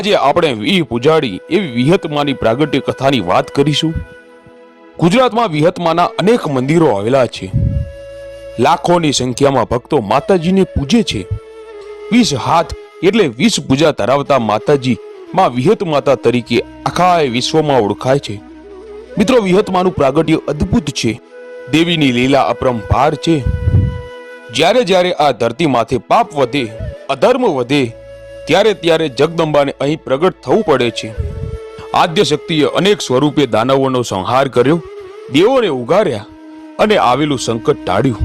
આજે આપણે વિહ પૂજાડી એવી વિહતમાની પ્રાગટ્ય કથાની વાત કરીશું। ગુજરાતમાં વિહતમાના અનેક મંદિરો આવેલા છે। લાખોની સંખ્યામાં ભક્તો માતાજીને પૂજે છે। 20 હાથ એટલે 20 પૂજા ધરાવતા માતાજી માં વિહત માતા તરીકે આખા વિશ્વમાં ઓળખાય છે। મિત્રો, વિહતમાનું પ્રાગટ્ય અદ્ભુત છે। દેવીની લીલા અપરંપાર છે। જ્યારે જ્યારે આ ધરતી માથે પાપ વધે, અધર્મ વધે, ત્યારે ત્યારે જગદંબાને અહીં પ્રગટ થવું પડે છે। આદ્ય શક્તિએ અનેક સ્વરૂપે દાનવોનો સંહાર કર્યો, દેવોને ઉગાર્યા અને આવેલું સંકટ ટાળ્યું।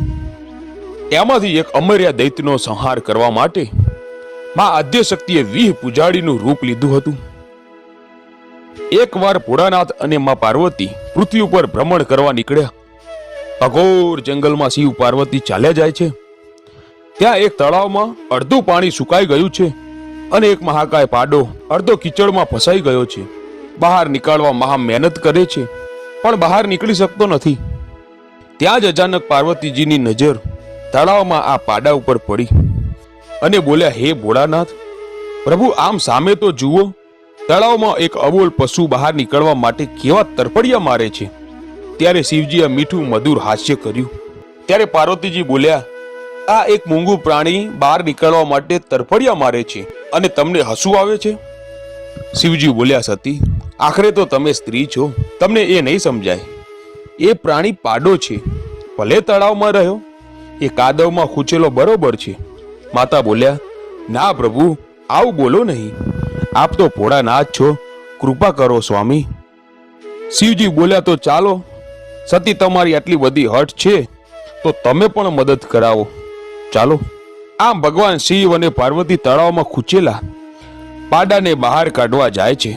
એમાંથી એક અમર્યા દૈત્યનો સંહાર કરવા માટે માં આદ્ય શક્તિએ 20 પૂજાડીનું રૂપ લીધું હતું। એકવાર ભોળાનાથ અને માં પાર્વતી પૃથ્વી ઉપર ભ્રમણ કરવા નીકળ્યા। અઘોર જંગલમાં શિવ પાર્વતી ચાલ્યા જાય છે। ત્યાં એક તળાવમાં અડધું પાણી સુકાઈ ગયું છે અને એક મહાકાય પાડો અડધો કીચડમાં ફસાઈ ગયો છે। બહાર નીકળવા મહા મહેનત કરે છે પણ બહાર નીકળી શકતો નથી। ત્યાં જ અચાનક પાર્વતીજીની નજર તળાવમાં આ પાડા ઉપર પડી અને બોલ્યા, હે ભોળાનાથ પ્રભુ, આમ સામે તો જુઓ, તળાવમાં એક અબોલ પશુ બહાર નીકળવા માટે કેવા તરફડિયા મારે છે। ત્યારે શિવજીએ મીઠું મધુર હાસ્ય કર્યું। ત્યારે પાર્વતીજી બોલ્યા, આ એક મૂંગું પ્રાણી બહાર નીકળવા માટે તરફડિયા મારે છે અને તમને હસવું આવે છે? શિવજી બોલ્યા, સતી, આખરે તો તમે સ્ત્રી છો, તમને એ નહીં સમજાય। એ પ્રાણી પાડો છે, ભલે તળાવમાં રહ્યો, એ કાદવમાં ખૂંચેલો બરોબર છે। માતા બોલ્યા, ના પ્રભુ, આવું બોલો નહીં, આપ તો ભોળાનાથ છો, કૃપા કરો સ્વામી। શિવજી બોલ્યા, તો ચાલો, સતી તમારી આટલી બધી હઠ છે તો તમે પણ મદદ કરાવો, ચાલો। આમ ભગવાન શિવ અને પાર્વતી તળાવમાં ખૂંચેલા પાડાને બહાર કાઢવા જાય છે।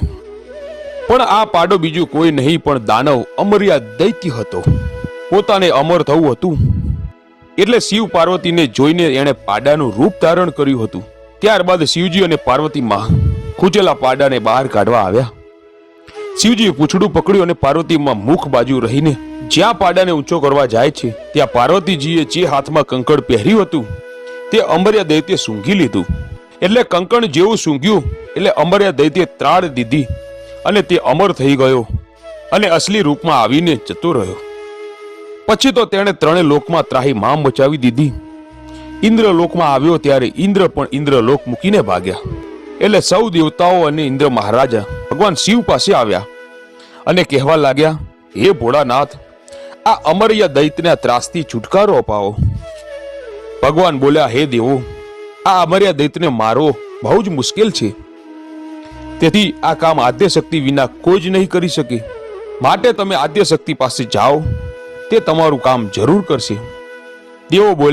પણ આ પાડો બીજું કોઈ નહીં પણ દાનવ અમર્યા દૈત્ય હતો। પોતાને અમર થવું હતું એટલે શિવ પાર્વતીને જોઈને એણે પાડાનું રૂપ ધારણ કર્યું હતું। ત્યારબાદ શિવજી અને પાર્વતીમાં ખૂંચેલા પાડાને બહાર કાઢવા આવ્યા। શિવજીએ પૂંછડું પકડ્યું અને પાર્વતીમાં મુખ બાજુ રહીને જ્યાં પાડાને ઊંચો કરવા જાય છે ત્યાં પાર્વતીજીએ જે હાથમાં કંકણ પહેર્યું હતું તે અમર્યા દૈત્ય સૂંઘી લીધું। એટલે કંકણ જેવું સૂંઘ્યું એટલે અમર્યા દૈત્ય ત્રાળ દીધી અને તે અમર થઈ ગયો અને અસલી રૂપમાં આવીને જતો રહ્યો। પછી તો તેણે ત્રણે લોકમાં ત્રાહી મામ મચાવી દીધી। ઇન્દ્રલોકમાં આવ્યો ત્યારે ઇન્દ્ર પણ ઇન્દ્રલોક મૂકીને ભાગ્યા। એટલે સૌ દેવતાઓ અને ઇન્દ્ર મહારાજા ભગવાન શિવ પાસે આવ્યા અને કહેવા લાગ્યા, હે ભોળાનાથ, આ અમર્યા દૈત્યના ત્રાસથી છુટકારો અપાવો। ભગવાન બોલ્યા, હે દેવો, આ અમર્યા દૈત્યને મારવો બહુ જ મુશ્કેલ છે, તેથી આ કામ આદ્ય શક્તિ વિના કોઈ જ નહીં કરી શકે, માટે તમે આદ્ય શક્તિ પાસે જાઓ, તે તમારું કામ જરૂર કરશે। દેવો બોલ્યા,